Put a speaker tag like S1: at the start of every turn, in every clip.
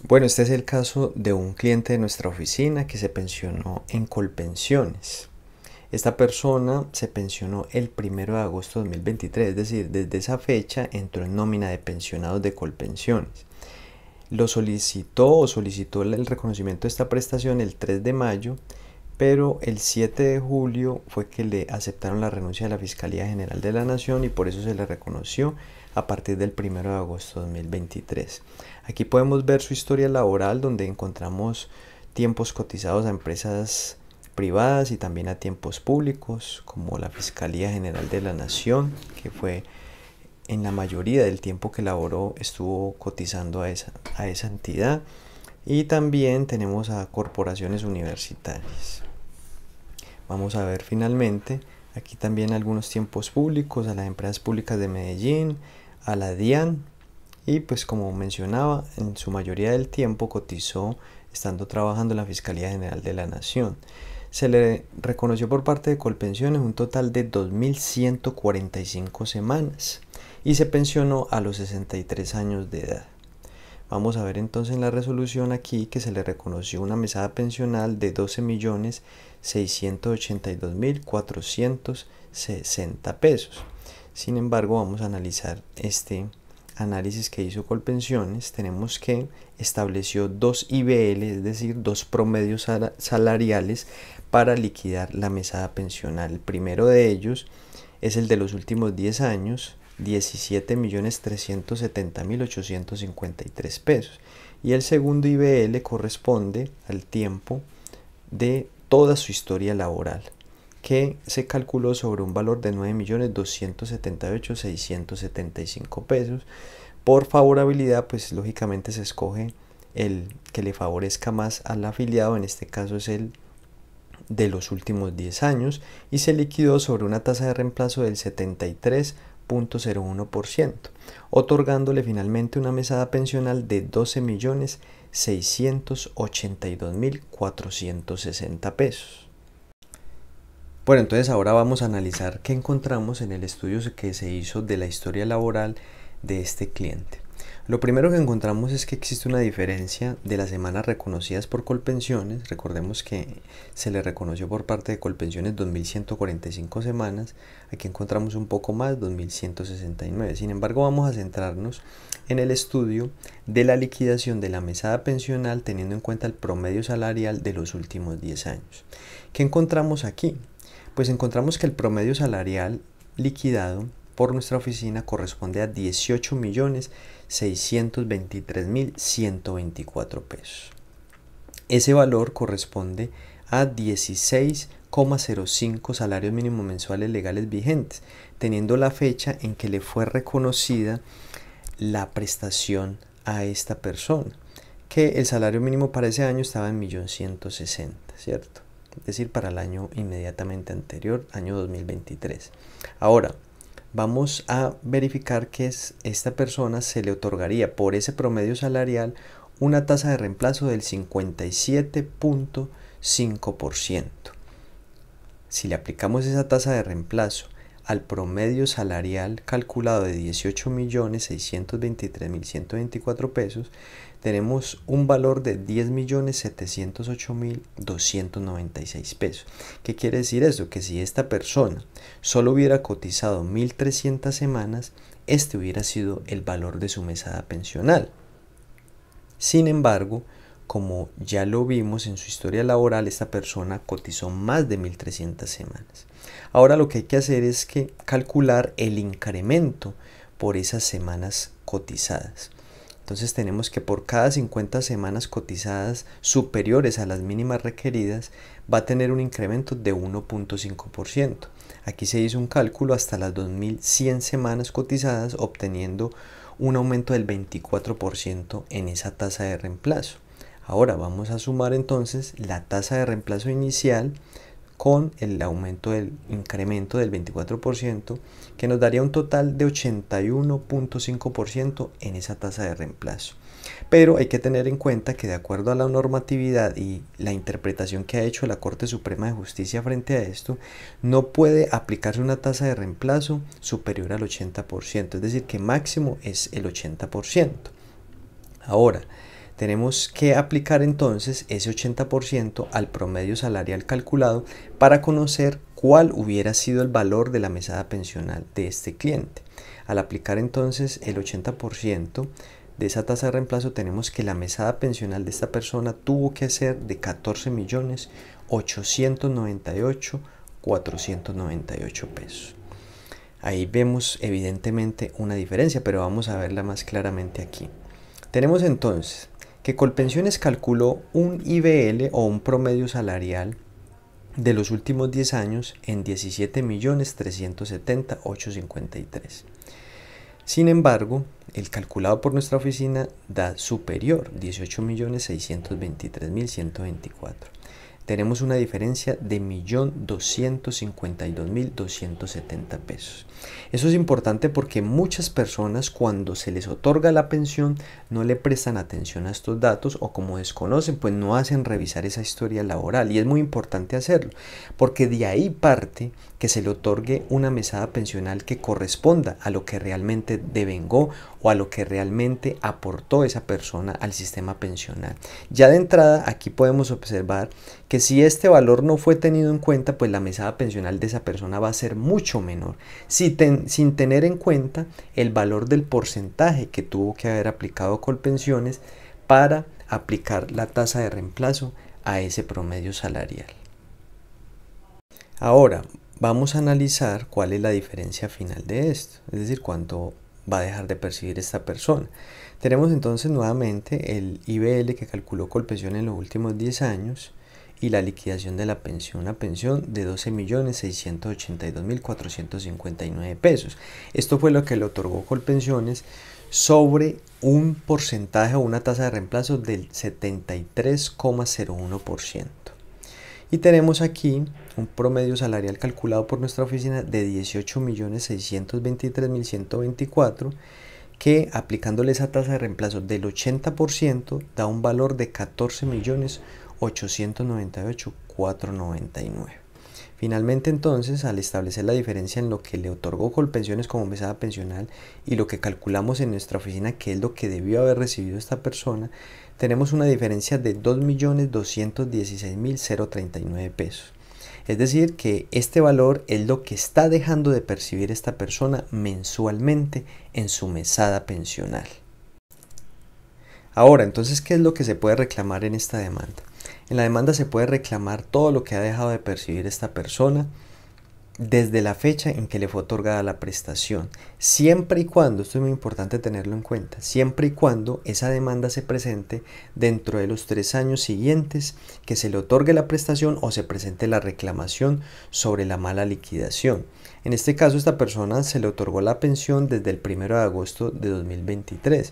S1: Bueno, este es el caso de un cliente de nuestra oficina que se pensionó en Colpensiones. Esta persona se pensionó el 1 de agosto de 2023, es decir, desde esa fecha entró en nómina de pensionados de Colpensiones. Lo solicitó el reconocimiento de esta prestación el 3 de mayo, pero el 7 de julio fue que le aceptaron la renuncia de la Fiscalía General de la Nación y por eso se le reconoció a partir del 1 de agosto de 2023. Aquí podemos ver su historia laboral, donde encontramos tiempos cotizados a empresas privadas y también a tiempos públicos, como la Fiscalía General de la Nación, que fue en la mayoría del tiempo que laboró, estuvo cotizando a esa entidad. Y también tenemos a corporaciones universitarias. Vamos a ver finalmente aquí también algunos tiempos públicos, a las empresas públicas de Medellín, a la DIAN, y pues como mencionaba, en su mayoría del tiempo cotizó estando trabajando en la Fiscalía General de la Nación. Se le reconoció por parte de Colpensiones un total de 2.145 semanas y se pensionó a los 63 años de edad. Vamos a ver entonces en la resolución aquí que se le reconoció una mesada pensional de 12.682.460 pesos. Sin embargo, vamos a analizar este análisis que hizo Colpensiones. Tenemos que estableció dos IBL, es decir, dos promedios salariales para liquidar la mesada pensional. El primero de ellos es el de los últimos 10 años, 17.370.853 pesos. Y el segundo IBL corresponde al tiempo de toda su historia laboral, que se calculó sobre un valor de 9.278.675 pesos. Por favorabilidad, pues lógicamente se escoge el que le favorezca más al afiliado, en este caso es el de los últimos 10 años, y se liquidó sobre una tasa de reemplazo del 73.01%, otorgándole finalmente una mesada pensional de 12.682.460 pesos. Bueno, entonces ahora vamos a analizar qué encontramos en el estudio que se hizo de la historia laboral de este cliente. Lo primero que encontramos es que existe una diferencia de las semanas reconocidas por Colpensiones. Recordemos que se le reconoció por parte de Colpensiones 2.145 semanas. Aquí encontramos un poco más, 2.169. Sin embargo, vamos a centrarnos en el estudio de la liquidación de la mesada pensional teniendo en cuenta el promedio salarial de los últimos 10 años. ¿Qué encontramos aquí? Pues encontramos que el promedio salarial liquidado por nuestra oficina corresponde a 18.623.124 pesos. Ese valor corresponde a 16,05 salarios mínimos mensuales legales vigentes, teniendo la fecha en que le fue reconocida la prestación a esta persona, que el salario mínimo para ese año estaba en 1.160.000, ¿cierto? Es decir, para el año inmediatamente anterior, año 2023. Ahora, vamos a verificar que esta persona se le otorgaría por ese promedio salarial una tasa de reemplazo del 57.5%. Si le aplicamos esa tasa de reemplazo al promedio salarial calculado de 18.623.124 pesos, tenemos un valor de 10.708.296 pesos. ¿Qué quiere decir eso? Que si esta persona solo hubiera cotizado 1.300 semanas, este hubiera sido el valor de su mesada pensional. Sin embargo, como ya lo vimos en su historia laboral, esta persona cotizó más de 1.300 semanas. Ahora lo que hay que hacer es calcular el incremento por esas semanas cotizadas. Entonces tenemos que por cada 50 semanas cotizadas superiores a las mínimas requeridas va a tener un incremento de 1.5%. Aquí se hizo un cálculo hasta las 2.100 semanas cotizadas, obteniendo un aumento del 24% en esa tasa de reemplazo. Ahora vamos a sumar entonces la tasa de reemplazo inicial con el aumento del incremento del 24%, que nos daría un total de 81.5% en esa tasa de reemplazo. Pero hay que tener en cuenta que de acuerdo a la normatividad y la interpretación que ha hecho la Corte Suprema de Justicia frente a esto, no puede aplicarse una tasa de reemplazo superior al 80%, es decir, que máximo es el 80%. Ahora, tenemos que aplicar entonces ese 80% al promedio salarial calculado para conocer cuál hubiera sido el valor de la mesada pensional de este cliente. Al aplicar entonces el 80% de esa tasa de reemplazo, tenemos que la mesada pensional de esta persona tuvo que ser de 14.898.498 pesos. Ahí vemos evidentemente una diferencia, pero vamos a verla más claramente aquí. Tenemos entonces que Colpensiones calculó un IBL o un promedio salarial de los últimos 10 años en 17.370.853. Sin embargo, el calculado por nuestra oficina da superior, 18.623.124. Tenemos una diferencia de 1.252.270 pesos. Eso es importante porque muchas personas, cuando se les otorga la pensión, no le prestan atención a estos datos, o como desconocen, pues no hacen revisar esa historia laboral, y es muy importante hacerlo porque de ahí parte que se le otorgue una mesada pensional que corresponda a lo que realmente devengó o a lo que realmente aportó esa persona al sistema pensional. Ya de entrada aquí podemos observar que si este valor no fue tenido en cuenta, pues la mesada pensional de esa persona va a ser mucho menor, sin tener en cuenta el valor del porcentaje que tuvo que haber aplicado Colpensiones para aplicar la tasa de reemplazo a ese promedio salarial. Ahora vamos a analizar cuál es la diferencia final de esto, es decir, cuánto va a dejar de percibir esta persona. Tenemos entonces nuevamente el IBL que calculó Colpensiones en los últimos 10 años y la liquidación de la pensión, una pensión de 12.682.459 pesos. Esto fue lo que le otorgó Colpensiones sobre un porcentaje o una tasa de reemplazo del 73,01%. Y tenemos aquí un promedio salarial calculado por nuestra oficina de 18.623.124, que aplicándole esa tasa de reemplazo del 80% da un valor de 14.898.499. Finalmente entonces, al establecer la diferencia en lo que le otorgó Colpensiones como mesada pensional y lo que calculamos en nuestra oficina que es lo que debió haber recibido esta persona, tenemos una diferencia de 2.216.039 pesos. Es decir, que este valor es lo que está dejando de percibir esta persona mensualmente en su mesada pensional. Ahora, entonces, ¿qué es lo que se puede reclamar en esta demanda? En la demanda se puede reclamar todo lo que ha dejado de percibir esta persona desde la fecha en que le fue otorgada la prestación, siempre y cuando, esto es muy importante tenerlo en cuenta, siempre y cuando esa demanda se presente dentro de los 3 años siguientes que se le otorgue la prestación o se presente la reclamación sobre la mala liquidación. En este caso, esta persona se le otorgó la pensión desde el 1 de agosto de 2023.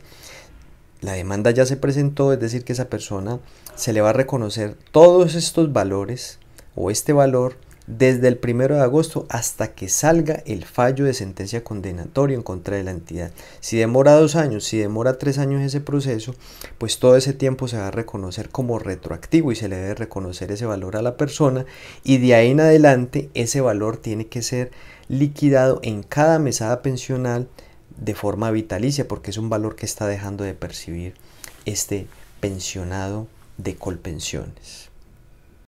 S1: La demanda ya se presentó, es decir, que esa persona se le va a reconocer todos estos valores o este valor desde el 1 de agosto hasta que salga el fallo de sentencia condenatoria en contra de la entidad. Si demora 2 años, si demora 3 años ese proceso, pues todo ese tiempo se va a reconocer como retroactivo y se le debe reconocer ese valor a la persona, y de ahí en adelante ese valor tiene que ser liquidado en cada mesada pensional de forma vitalicia, porque es un valor que está dejando de percibir este pensionado de Colpensiones.